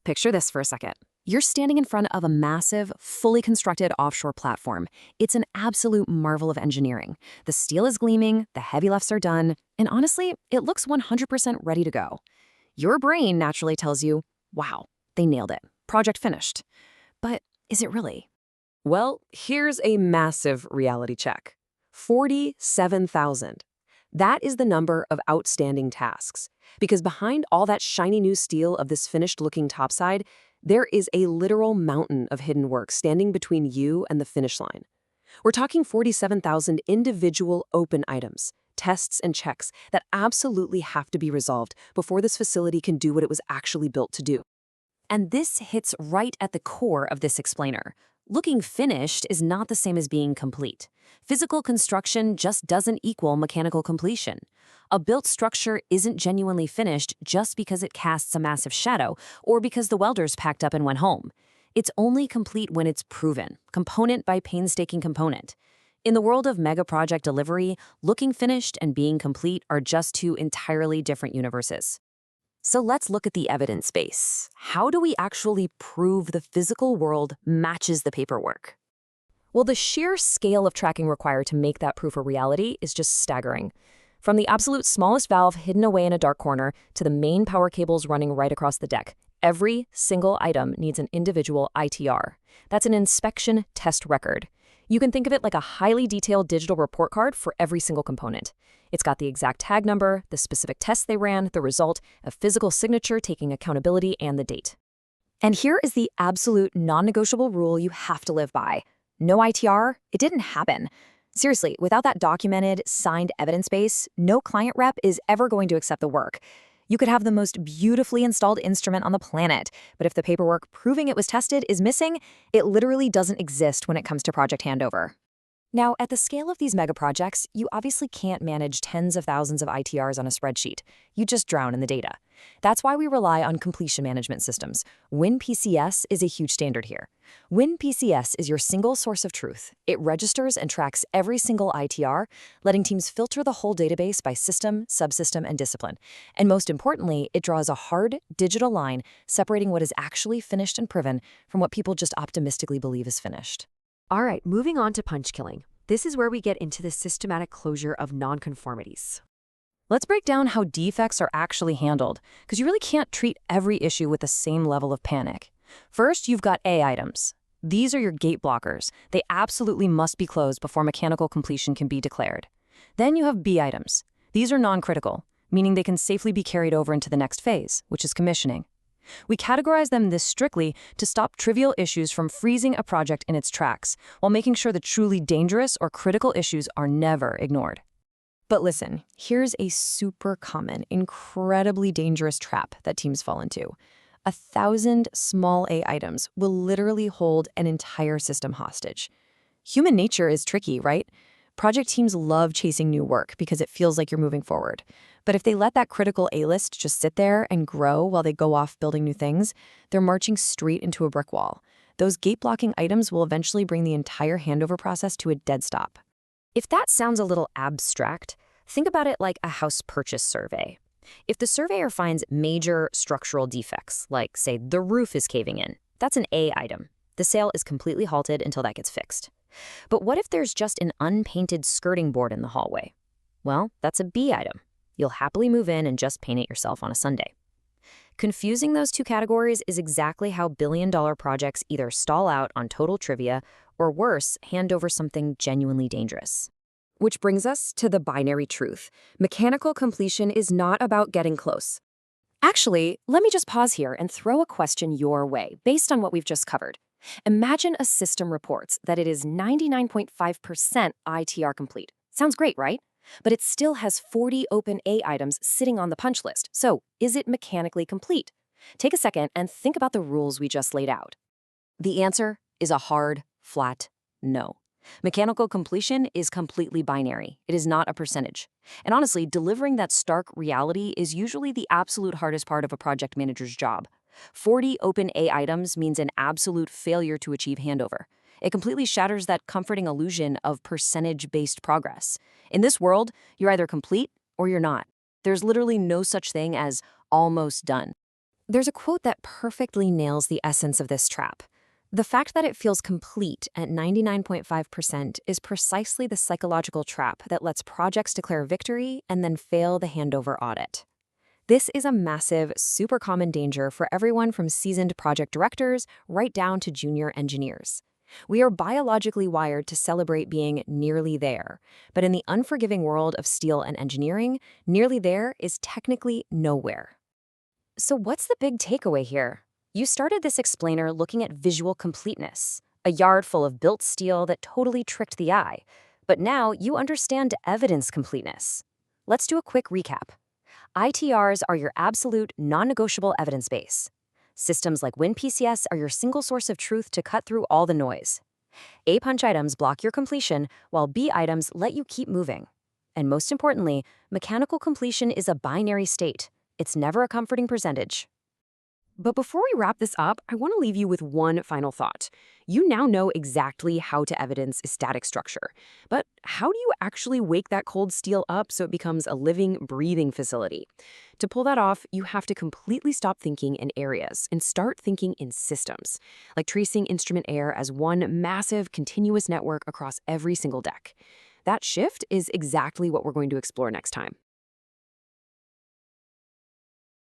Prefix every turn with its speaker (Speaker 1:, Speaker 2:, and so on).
Speaker 1: Picture this for a second. You're standing in front of a massive, fully constructed offshore platform. It's an absolute marvel of engineering. The steel is gleaming, the heavy lifts are done, and honestly, it looks 100% ready to go. Your brain naturally tells you, wow, they nailed it. Project finished. But is it really? Well, here's a massive reality check. 47,000. That is the number of outstanding tasks. Because behind all that shiny new steel of this finished-looking topside, there is a literal mountain of hidden work standing between you and the finish line. We're talking 47,000 individual open items, tests and checks that absolutely have to be resolved before this facility can do what it was actually built to do. And this hits right at the core of this explainer. Looking finished is not the same as being complete. Physical construction just doesn't equal mechanical completion. A built structure isn't genuinely finished just because it casts a massive shadow or because the welders packed up and went home. It's only complete when it's proven, component by painstaking component. In the world of mega project delivery, looking finished and being complete are just two entirely different universes. So let's look at the evidence base. How do we actually prove the physical world matches the paperwork? Well, the sheer scale of tracking required to make that proof a reality is just staggering. From the absolute smallest valve hidden away in a dark corner to the main power cables running right across the deck, every single item needs an individual ITR. That's an inspection test record. You can think of it like a highly detailed digital report card for every single component. It's got the exact tag number, the specific test they ran, the result, a physical signature taking accountability, and the date. And here is the absolute non-negotiable rule you have to live by. No ITR, it didn't happen. Seriously, without that documented, signed evidence base, no client rep is ever going to accept the work. You could have the most beautifully installed instrument on the planet, but if the paperwork proving it was tested is missing, it literally doesn't exist when it comes to project handover. Now, at the scale of these mega projects, you obviously can't manage tens of thousands of ITRs on a spreadsheet. You just drown in the data. That's why we rely on completion management systems. WinPCS is a huge standard here. WinPCS is your single source of truth. It registers and tracks every single ITR, letting teams filter the whole database by system, subsystem, and discipline. And most importantly, it draws a hard, digital line separating what is actually finished and proven from what people just optimistically believe is finished.
Speaker 2: All right, moving on to punch killing. This is where we get into the systematic closure of nonconformities.
Speaker 1: Let's break down how defects are actually handled, because you really can't treat every issue with the same level of panic. First, you've got A items. These are your gate blockers. They absolutely must be closed before mechanical completion can be declared. Then you have B items. These are non-critical, meaning they can safely be carried over into the next phase, which is commissioning. We categorize them this strictly to stop trivial issues from freezing a project in its tracks, while making sure the truly dangerous or critical issues are never ignored. But listen, here's a super common, incredibly dangerous trap that teams fall into. 1,000 small A items will literally hold an entire system hostage. Human nature is tricky, right? Project teams love chasing new work because it feels like you're moving forward. But if they let that critical A-list just sit there and grow while they go off building new things, they're marching straight into a brick wall. Those gate-blocking items will eventually bring the entire handover process to a dead stop. If that sounds a little abstract, think about it like a house purchase survey. If the surveyor finds major structural defects, like, say, the roof is caving in, that's an A item. The sale is completely halted until that gets fixed. But what if there's just an unpainted skirting board in the hallway? Well, that's a B item. You'll happily move in and just paint it yourself on a Sunday. Confusing those two categories is exactly how billion-dollar projects either stall out on total trivia or, worse, hand over something genuinely dangerous. Which brings us to the binary truth. Mechanical completion is not about getting close. Actually, let me just pause here and throw a question your way based on what we've just covered. Imagine a system reports that it is 99.5% ITR complete. Sounds great, right? But it still has 40 open A items sitting on the punch list. So, is it mechanically complete? Take a second and think about the rules we just laid out. The answer is a hard, flat no. Mechanical completion is completely binary. It is not a percentage. And honestly, delivering that stark reality is usually the absolute hardest part of a project manager's job. 40 open A items means an absolute failure to achieve handover. It completely shatters that comforting illusion of percentage-based progress. In this world, you're either complete or you're not. There's literally no such thing as almost done. There's a quote that perfectly nails the essence of this trap. The fact that it feels complete at 99.5% is precisely the psychological trap that lets projects declare victory and then fail the handover audit. This is a massive, super common danger for everyone from seasoned project directors right down to junior engineers. We are biologically wired to celebrate being nearly there, but in the unforgiving world of steel and engineering, nearly there is technically nowhere. So what's the big takeaway here? You started this explainer looking at visual completeness, a yard full of built steel that totally tricked the eye. But now you understand evidence completeness. Let's do a quick recap. ITRs are your absolute, non-negotiable evidence base. Systems like WinPCS are your single source of truth to cut through all the noise. A punch items block your completion, while B items let you keep moving. And most importantly, mechanical completion is a binary state. It's never a comforting percentage. But before we wrap this up, I want to leave you with one final thought. You now know exactly how to evidence a static structure. But how do you actually wake that cold steel up so it becomes a living, breathing facility? To pull that off, you have to completely stop thinking in areas and start thinking in systems, like tracing instrument air as one massive, continuous network across every single deck. That shift is exactly what we're going to explore next time.